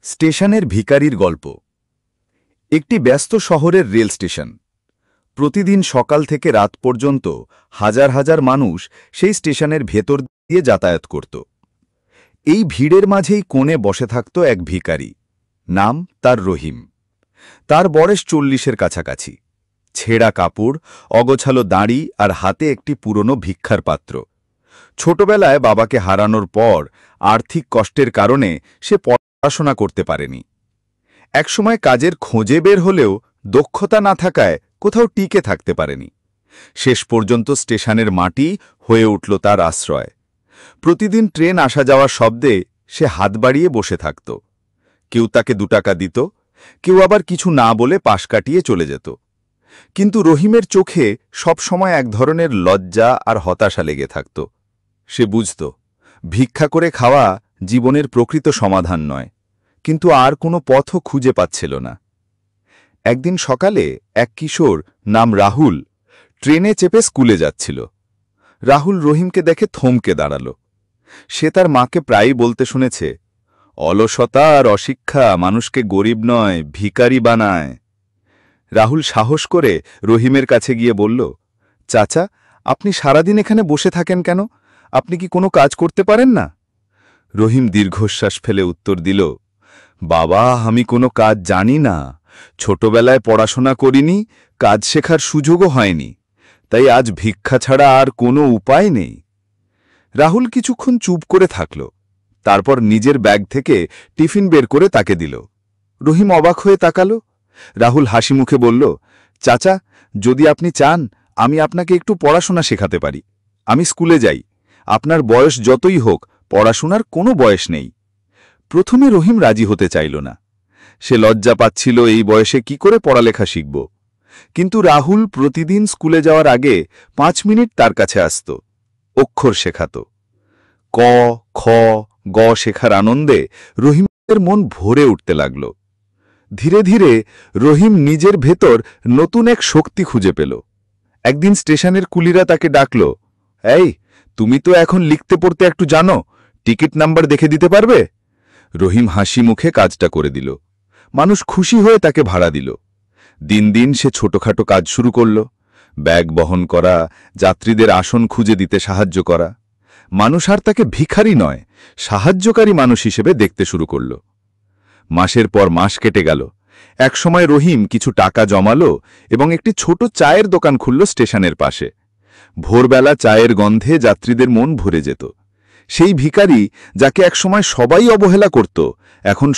স্টেশনের ভিখারির গল্প। একটি ব্যস্ত শহরের রেল স্টেশন। প্রতিদিন সকাল থেকে রাত পর্যন্ত হাজার হাজার মানুষ সেই স্টেশনের ভেতর দিয়ে যাতায়াত করত। এই ভিড়ের মাঝেই কোণে বসে থাকত এক ভিখারি। নাম তার রহিম। তার বয়স 40-এর কাছাকাছি। ছেঁড়া কাপড়, অগোছালো দাড়ি আর হাতে একটি পুরনো ভিক্ষার পাত্র। ছোটবেলায় বাবাকে হারানোর পর আর্থিক কষ্টের কারণে সে পড়াশোনা করতে পারেনি। একসময় কাজের খোঁজে বের হলেও দক্ষতা না থাকায় কোথাও টিকে থাকতে পারেনি। শেষ পর্যন্ত স্টেশনের মাটি হয়ে উঠল তার আশ্রয়। প্রতিদিন ট্রেন আসা যাওয়ার শব্দে সে হাত বাড়িয়ে বসে থাকত। কেউ তাকে 2 টাকা দিত, কেউ আবার কিছু না বলে পাশ কাটিয়ে চলে যেত। কিন্তু রহিমের চোখে সবসময় এক ধরনের লজ্জা আর হতাশা লেগে থাকত। সে বুঝত, ভিক্ষা করে খাওয়া জীবনের প্রকৃত সমাধান নয়, কিন্তু আর কোনো পথও খুঁজে পাচ্ছিল না। একদিন সকালে এক কিশোর নাম রাহুল ট্রেনে চেপে স্কুলে যাচ্ছিল। রাহুল রহিমকে দেখে থমকে দাঁড়াল। সে তার মাকে প্রায়ই বলতে শুনেছে, অলসতা আর অশিক্ষা মানুষকে গরিব নয়, ভিখারি বানায়। রাহুল সাহস করে রহিমের কাছে গিয়ে বলল, চাচা, আপনি সারাদিন এখানে বসে থাকেন কেন? আপনি কি কোনো কাজ করতে পারেন না? রহিম দীর্ঘশ্বাস ফেলে উত্তর দিল, বাবা, আমি কোনো কাজ জানি না। ছোটবেলায় পড়াশোনা করিনি, কাজ শেখার সুযোগও হয়নি, তাই আজ ভিক্ষা ছাড়া আর কোনো উপায় নেই। রাহুল কিছুক্ষণ চুপ করে থাকল। তারপর নিজের ব্যাগ থেকে টিফিন বের করে তাকে দিল। রহিম অবাক হয়ে তাকালো। রাহুল হাসি মুখে বলল, চাচা, যদি আপনি চান আমি আপনাকে একটু পড়াশোনা শেখাতে পারি। আমি স্কুলে যাই। আপনার বয়স যতই হোক, পড়াশোনার কোনো বয়স নেই। প্রথমে রহিম রাজি হতে চাইল না। সে লজ্জা পাচ্ছিল এই বয়সে কি করে পড়ালেখা শিখব। কিন্তু রাহুল প্রতিদিন স্কুলে যাওয়ার আগে 5 মিনিট তার কাছে আসত। অক্ষর শেখাত। ক, খ, গ শেখার আনন্দে রহিমের মন ভরে উঠতে লাগল। ধীরে ধীরে রহিম নিজের ভেতর নতুন এক শক্তি খুঁজে পেল। একদিন স্টেশনের কুলিরা তাকে ডাকল, এই, তুমি তো এখন লিখতে পড়তে একটু জানো, টিকিট নাম্বার দেখে দিতে পারবে? রহিম হাসি মুখে কাজটা করে দিল। মানুষ খুশি হয়ে তাকে ভাড়া দিল। দিন দিন সে ছোটখাটো কাজ শুরু করল। ব্যাগ বহন করা, যাত্রীদের আসন খুঁজে দিতে সাহায্য করা। মানুষ আর তাকে ভিখারি নয়, সাহায্যকারী মানুষ হিসেবে দেখতে শুরু করল। মাসের পর মাস কেটে গেল। একসময় রহিম কিছু টাকা জমালো এবং একটি ছোট চায়ের দোকান খুলল স্টেশনের পাশে। ভোরবেলা চায়ের গন্ধে যাত্রীদের মন ভরে যেত। সেই ভিখারি, যাকে একসময় সবাই অবহেলা করত, এখন